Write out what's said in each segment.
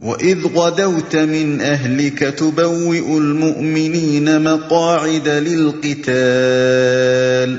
وَإِذْ غَدَوْتَ مِنْ أَهْلِكَ تُبَوِّئُ الْمُؤْمِنِينَ مَقَاعِدَ لِلْقِتَالِ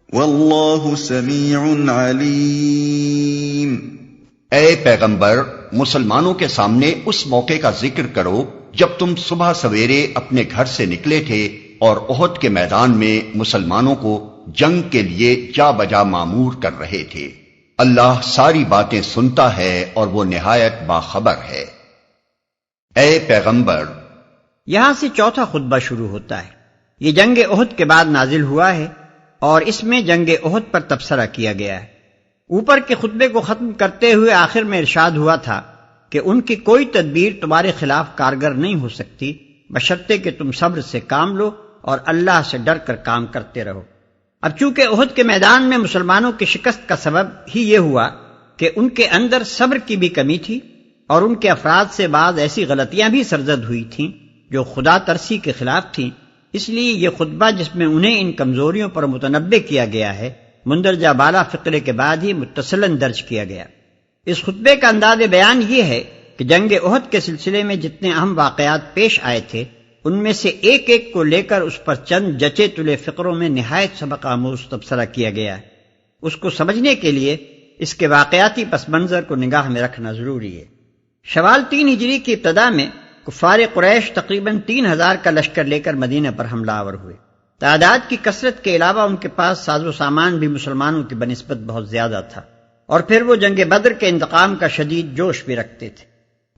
وَاللَّهُ سَمِيعٌ عَلِيمٌ۔ اے پیغمبر، مسلمانوں کے سامنے اس موقع کا ذکر کرو جب تم صبح سویرے اپنے گھر سے نکلے تھے اور احد کے میدان میں مسلمانوں کو جنگ کے لیے جا بجا مامور کر رہے تھے۔ اللہ ساری باتیں سنتا ہے اور وہ نہایت باخبر ہے۔ اے پیغمبر، یہاں سے چوتھا خطبہ شروع ہوتا ہے۔ یہ جنگ احد کے بعد نازل ہوا ہے اور اس میں جنگ احد پر تبصرہ کیا گیا ہے۔ اوپر کے خطبے کو ختم کرتے ہوئے آخر میں ارشاد ہوا تھا کہ ان کی کوئی تدبیر تمہارے خلاف کارگر نہیں ہو سکتی بشرطے کہ تم صبر سے کام لو اور اللہ سے ڈر کر کام کرتے رہو۔ اب چونکہ احد کے میدان میں مسلمانوں کی شکست کا سبب ہی یہ ہوا کہ ان کے اندر صبر کی بھی کمی تھی اور ان کے افراد سے بعض ایسی غلطیاں بھی سرزد ہوئی تھیں جو خدا ترسی کے خلاف تھیں، اس لیے یہ خطبہ جس میں انہیں ان کمزوریوں پر متنبہ کیا گیا ہے مندرجہ بالا فقرے کے بعد ہی متصلاً درج کیا گیا۔ اس خطبے کا انداز بیان یہ ہے کہ جنگ احد کے سلسلے میں جتنے اہم واقعات پیش آئے تھے ان میں سے ایک ایک کو لے کر اس پر چند جچے تلے فقروں میں نہایت سبق آموز تبصرہ کیا گیا ہے۔ اس کو سمجھنے کے لیے اس کے واقعاتی پس منظر کو نگاہ میں رکھنا ضروری ہے۔ شوال 3 ہجری کی ابتدا میں کفار قریش تقریباً 3000 کا لشکر لے کر مدینہ پر حملہ آور ہوئے۔ تعداد کی کثرت کے علاوہ ان کے پاس ساز و سامان بھی مسلمانوں کی بنسبت بہت زیادہ تھا، اور پھر وہ جنگ بدر کے انتقام کا شدید جوش بھی رکھتے تھے۔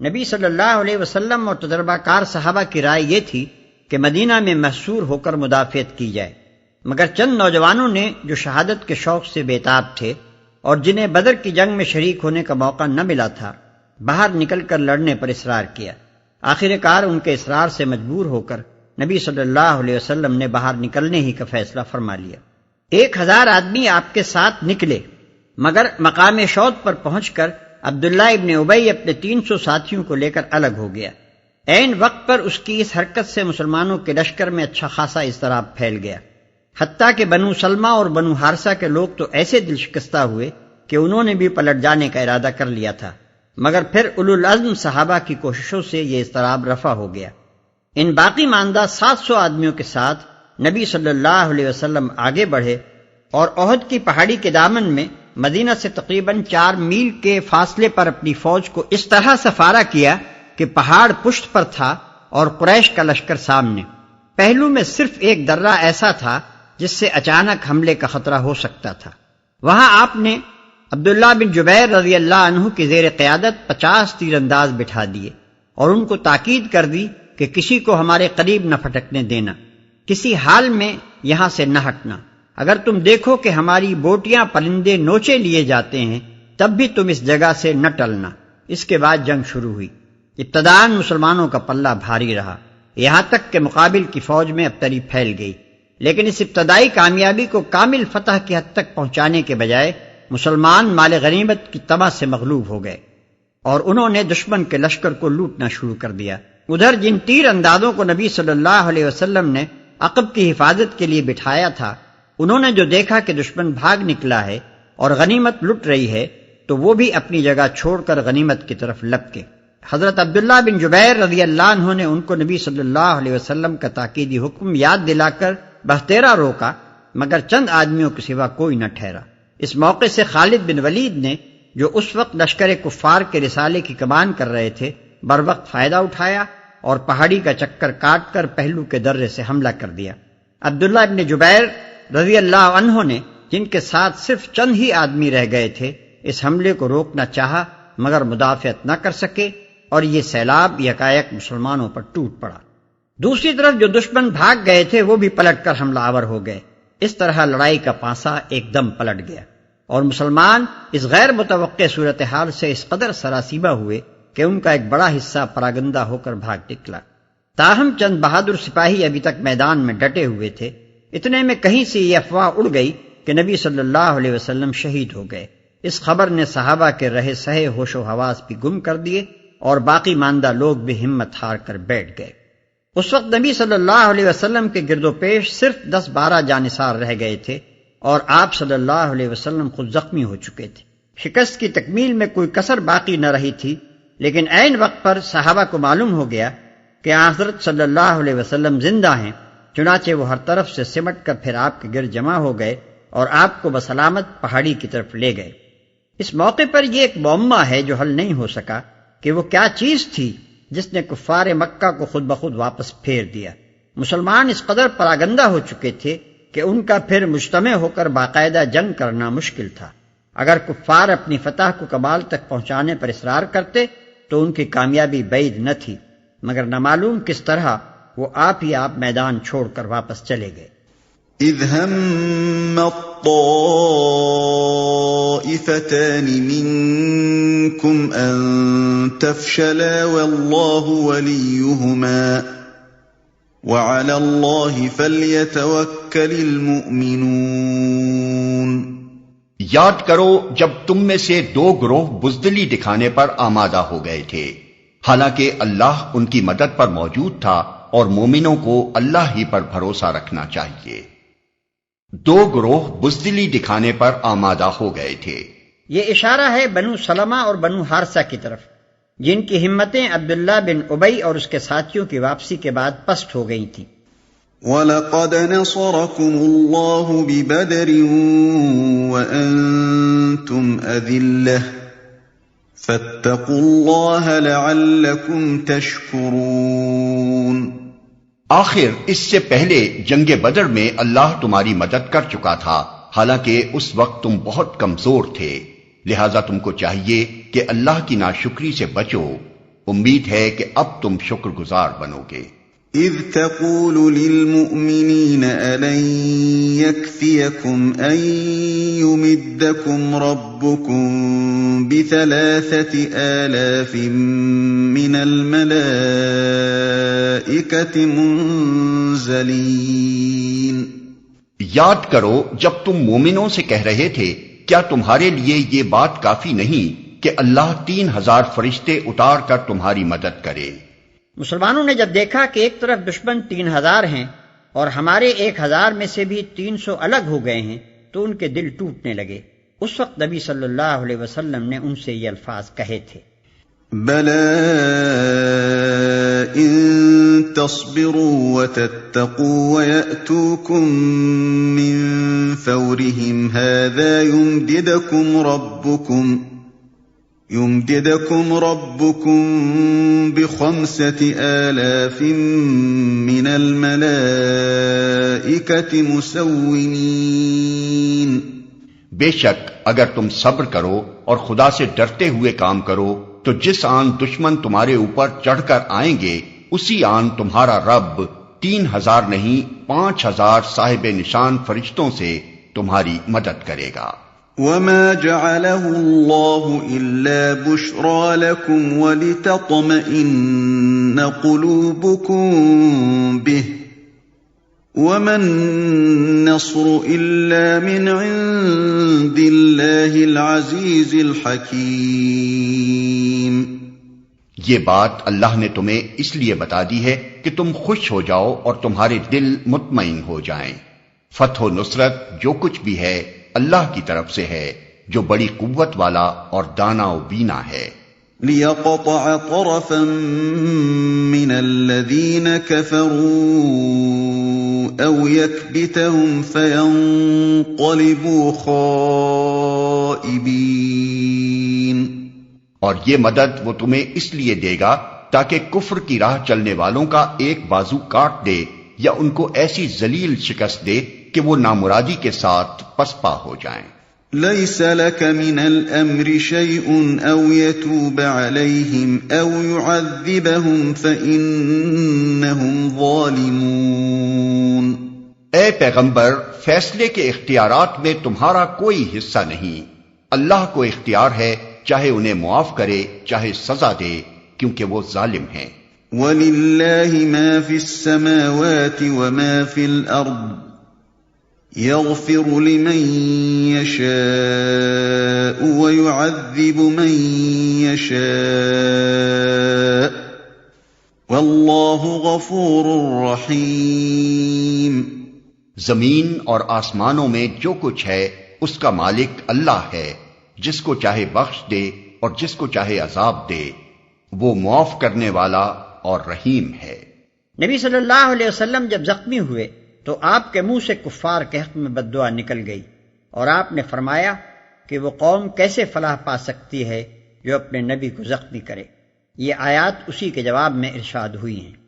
نبی صلی اللہ علیہ وسلم اور تجربہ کار صحابہ کی رائے یہ تھی کہ مدینہ میں محصور ہو کر مدافعت کی جائے، مگر چند نوجوانوں نے جو شہادت کے شوق سے بےتاب تھے اور جنہیں بدر کی جنگ میں شریک ہونے کا موقع نہ ملا تھا، باہر نکل کر لڑنے پر اصرار کیا۔ آخر کار ان کے اصرار سے مجبور ہو کر نبی صلی اللہ علیہ وسلم نے باہر نکلنے ہی کا فیصلہ فرما لیا۔ 1000 آدمی آپ کے ساتھ نکلے، مگر مقام شوط پر پہنچ کر عبداللہ ابن ابی اپنے 300 ساتھیوں کو لے کر الگ ہو گیا۔ عین وقت پر اس کی اس حرکت سے مسلمانوں کے لشکر میں اچھا خاصا اضطراب پھیل گیا، حتیٰ کہ بنو سلمہ اور بنو حارثہ کے لوگ تو ایسے دل شکستہ ہوئے کہ انہوں نے بھی پلٹ جانے کا ارادہ کر لیا تھا، مگر پھر اولو العزم صحابہ کی کوششوں سے یہ اضطراب رفع ہو گیا۔ ان باقی ماندہ 700 آدمیوں کے ساتھ نبی صلی اللہ علیہ وسلم آگے بڑھے اور احد کی پہاڑی کے دامن میں مدینہ سے تقریباً 4 میل کے فاصلے پر اپنی فوج کو اس طرح سفارا کیا کہ پہاڑ پشت پر تھا اور قریش کا لشکر سامنے۔ پہلو میں صرف ایک درہ ایسا تھا جس سے اچانک حملے کا خطرہ ہو سکتا تھا۔ وہاں آپ نے عبداللہ بن جبیر رضی اللہ عنہ کی زیر قیادت 50 تیر انداز بٹھا دیے اور ان کو تاکید کر دی کہ کسی کو ہمارے قریب نہ پھٹکنے دینا، کسی حال میں یہاں سے نہ ہٹنا۔ اگر تم دیکھو کہ ہماری بوٹیاں پرندے نوچے لیے جاتے ہیں تب بھی تم اس جگہ سے نہ ٹلنا۔ اس کے بعد جنگ شروع ہوئی۔ ابتداءً مسلمانوں کا پلہ بھاری رہا، یہاں تک کہ مقابل کی فوج میں ابتری پھیل گئی، لیکن اس ابتدائی کامیابی کو کامل فتح کی حد تک پہنچانے کے بجائے مسلمان مال غنیمت کی طمع سے مغلوب ہو گئے اور انہوں نے دشمن کے لشکر کو لوٹنا شروع کر دیا۔ ادھر جن تیر اندازوں کو نبی صلی اللہ علیہ وسلم نے عقب کی حفاظت کے لیے بٹھایا تھا، انہوں نے جو دیکھا کہ دشمن بھاگ نکلا ہے اور غنیمت لٹ رہی ہے تو وہ بھی اپنی جگہ چھوڑ کر غنیمت کی طرف لپکے۔ حضرت عبداللہ بن جبیر رضی اللہ عنہ نے ان کو نبی صلی اللہ علیہ وسلم کا تاکیدی حکم یاد دلا کر بہتیرا روکا، مگر چند آدمیوں کے سوا کوئی نہ ٹھہرا۔ اس موقع سے خالد بن ولید نے، جو اس وقت لشکر کفار کے رسالے کی کمان کر رہے تھے، بروقت فائدہ اٹھایا اور پہاڑی کا چکر کاٹ کر پہلو کے درے سے حملہ کر دیا۔ عبداللہ بن جبیر رضی اللہ عنہ نے، جن کے ساتھ صرف چند ہی آدمی رہ گئے تھے، اس حملے کو روکنا چاہا مگر مدافعت نہ کر سکے اور یہ سیلاب یکایک مسلمانوں پر ٹوٹ پڑا۔ دوسری طرف جو دشمن بھاگ گئے تھے وہ بھی پلٹ کر حملہ آور ہو گئے۔ اس طرح لڑائی کا پانسا ایک دم پلٹ گیا اور مسلمان اس غیر متوقع صورتحال سے اس قدر سراسیمہ ہوئے کہ ان کا ایک بڑا حصہ پراگندہ ہو کر بھاگ نکلا۔ تاہم چند بہادر سپاہی ابھی تک میدان میں ڈٹے ہوئے تھے۔ اتنے میں کہیں سے یہ افواہ اڑ گئی کہ نبی صلی اللہ علیہ وسلم شہید ہو گئے۔ اس خبر نے صحابہ کے رہے سہے ہوش و حواس بھی گم کر دیے اور باقی ماندہ لوگ بھی ہمت ہار کر بیٹھ گئے۔ اس وقت نبی صلی اللہ علیہ وسلم کے گرد و پیش صرف 10-12 جانثار رہ گئے تھے اور آپ صلی اللہ علیہ وسلم خود زخمی ہو چکے تھے۔ شکست کی تکمیل میں کوئی کسر باقی نہ رہی تھی، لیکن عین وقت پر صحابہ کو معلوم ہو گیا کہ حضرت صلی اللہ علیہ وسلم زندہ ہیں، چنانچہ وہ ہر طرف سے سمٹ کر پھر آپ کے گرد جمع ہو گئے اور آپ کو بسلامت پہاڑی کی طرف لے گئے۔ اس موقع پر یہ ایک معمہ ہے جو حل نہیں ہو سکا کہ وہ کیا چیز تھی جس نے کفار مکہ کو خود بخود واپس پھیر دیا۔ مسلمان اس قدر پراگندہ ہو چکے تھے کہ ان کا پھر مجتمع ہو کر باقاعدہ جنگ کرنا مشکل تھا۔ اگر کفار اپنی فتح کو کمال تک پہنچانے پر اصرار کرتے تو ان کی کامیابی بعید نہ تھی، مگر نہ معلوم کس طرح وہ آپ ہی آپ میدان چھوڑ کر واپس چلے گئے۔ اذ هم الطائفتان منكم ان تفشلا والله وليهما وعلى الله فليتوكل المؤمنون۔ یاد کرو جب تم میں سے دو گروہ بزدلی دکھانے پر آمادہ ہو گئے تھے، حالانکہ اللہ ان کی مدد پر موجود تھا اور مومنوں کو اللہ ہی پر بھروسہ رکھنا چاہیے۔ دو گروہ بزدلی دکھانے پر آمادہ ہو گئے تھے، یہ اشارہ ہے بنو سلمہ اور بنو حارثہ کی طرف، جن کی ہمتیں عبداللہ بن ابی اور اس کے ساتھیوں کی واپسی کے بعد پست ہو گئی تھیں۔ وَلَقَدْ نَصَرَكُمُ اللَّهُ بِبَدْرٍ وَأَنْتُمْ أَذِلَّةٌ فَاتَّقُوا اللَّهَ لَعَلَّكُمْ تَشْكُرُونَ۔ آخر اس سے پہلے جنگ بدر میں اللہ تمہاری مدد کر چکا تھا، حالانکہ اس وقت تم بہت کمزور تھے، لہذا تم کو چاہیے کہ اللہ کی ناشکری سے بچو۔ امید ہے کہ اب تم شکر گزار بنو گے۔ اذ تقول للمؤمنین ألن يكفيكم أن يمدكم ربكم ب3,000 من الملائكة منزلین۔ یاد کرو جب تم مومنوں سے کہہ رہے تھے کیا تمہارے لیے یہ بات کافی نہیں کہ اللہ 3,000 فرشتے اتار کر تمہاری مدد کرے؟ مسلمانوں نے جب دیکھا کہ ایک طرف دشمن 3,000 ہیں اور ہمارے 1,000 میں سے بھی 300 الگ ہو گئے ہیں تو ان کے دل ٹوٹنے لگے۔ اس وقت نبی صلی اللہ علیہ وسلم نے ان سے یہ الفاظ کہے تھے، بَلَىٰ إِن تَصْبِرُوا وَتَتَّقُوا وَيَأْتُوكُم مِّن فَوْرِهِمْ هَٰذَا يُمْدِدْكُمْ رَبُّكُم ب5,000 من الْمَلَائِكَةِ مُسَوِّمِينَ۔ بے شک اگر تم صبر کرو اور خدا سے ڈرتے ہوئے کام کرو تو جس آن دشمن تمہارے اوپر چڑھ کر آئیں گے اسی آن تمہارا رب 3,000 نہیں 5,000 صاحب نشان فرشتوں سے تمہاری مدد کرے گا۔ وَمَا جَعَلَهُ اللَّهُ إِلَّا بُشْرَىٰ لَكُمْ وَلِتَطْمَئِنَّ قُلُوبُكُم بِهِ وَمَا النَّصْرُ إِلَّا مِنْ عِندِ اللَّهِ الْعَزِيزِ الْحَكِيمِ۔ یہ بات اللہ نے تمہیں اس لیے بتا دی ہے کہ تم خوش ہو جاؤ اور تمہارے دل مطمئن ہو جائیں۔ فتح و نصرت جو کچھ بھی ہے اللہ کی طرف سے ہے جو بڑی قوت والا اور دانا و بینا ہے۔ لِيَقْطَعَ طَرَفًا مِّنَ الَّذِينَ كَفَرُوا أَوْ يَكْبِتَهُمْ فَيَنقَلِبُوا خَائِبِينَ۔ اور یہ مدد وہ تمہیں اس لیے دے گا تاکہ کفر کی راہ چلنے والوں کا ایک بازو کاٹ دے یا ان کو ایسی ذلیل شکست دے کہ وہ نامرادی کے ساتھ پسپا ہو جائیں۔ لَيْسَ لَكَ مِنَ الْأَمْرِ شَيْءٌ أَوْ يَتُوبَ عَلَيْهِمْ أَوْ يُعَذِّبَهُمْ فَإِنَّهُمْ ظَالِمُونَ۔ اے پیغمبر فیصلے کے اختیارات میں تمہارا کوئی حصہ نہیں، اللہ کو اختیار ہے چاہے انہیں معاف کرے چاہے سزا دے، کیونکہ وہ ظالم ہیں۔ وَلِلَّهِ مَا فِي السَّمَاوَاتِ وَمَا فِي الْأَرْضِ يَغْفِرُ لِمَن يَشَاءُ وَيُعَذِّبُ مَن يَشَاءُ وَاللَّهُ غَفُورٌ رَّحِيمٌ۔ زمین اور آسمانوں میں جو کچھ ہے اس کا مالک اللہ ہے، جس کو چاہے بخش دے اور جس کو چاہے عذاب دے، وہ معاف کرنے والا اور رحیم ہے۔ نبی صلی اللہ علیہ وسلم جب زخمی ہوئے تو آپ کے منہ سے کفار کے حق میں بد دعا نکل گئی، اور آپ نے فرمایا کہ وہ قوم کیسے فلاح پا سکتی ہے جو اپنے نبی کو زخمی کرے۔ یہ آیات اسی کے جواب میں ارشاد ہوئی ہیں۔